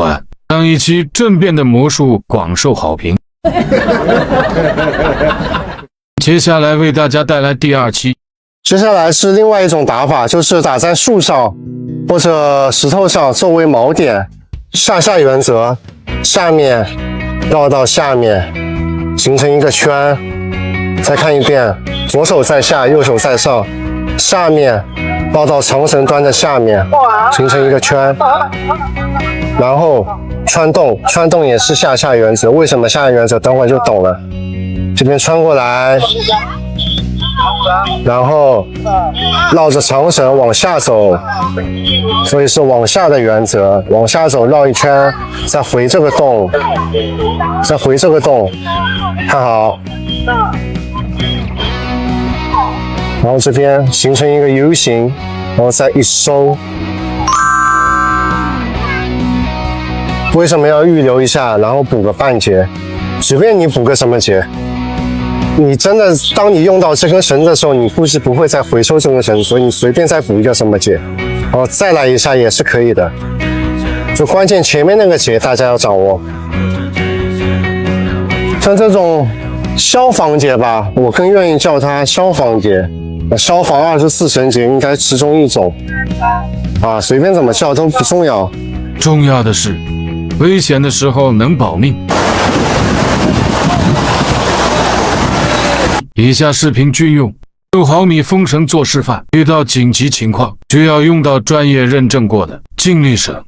款，上一期政变的魔术广受好评。接下来为大家带来第2期。接下来是另外一种打法，就是打在树上或者石头上作为锚点，下原则，下面绕到下面，形成一个圈。再看一遍，左手在下，右手在上，下面绕到长绳端的下面，形成一个圈。然后穿洞也是下原则。为什么下原则？等会儿就懂了。这边穿过来，然后绕着长绳往下走，所以是往下的原则。往下走绕一圈，再回这个洞，再回这个洞，看好。然后这边形成一个 U 型，然后再一收。为什么要预留一下，然后补个半截？随便你补个什么节，你真的当你用到这根绳子的时候，你估计不会再回收这根绳子，所以你随便再补一个什么节，然后再来一下也是可以的。就关键前面那个节大家要掌握。像这种消防节吧，我更愿意叫它消防节。消防24绳节应该其中一种啊，随便怎么叫都不重要。重要的是，危险的时候能保命。以下视频均用6毫米风绳做示范，遇到紧急情况需要用到专业认证过的，尽力省。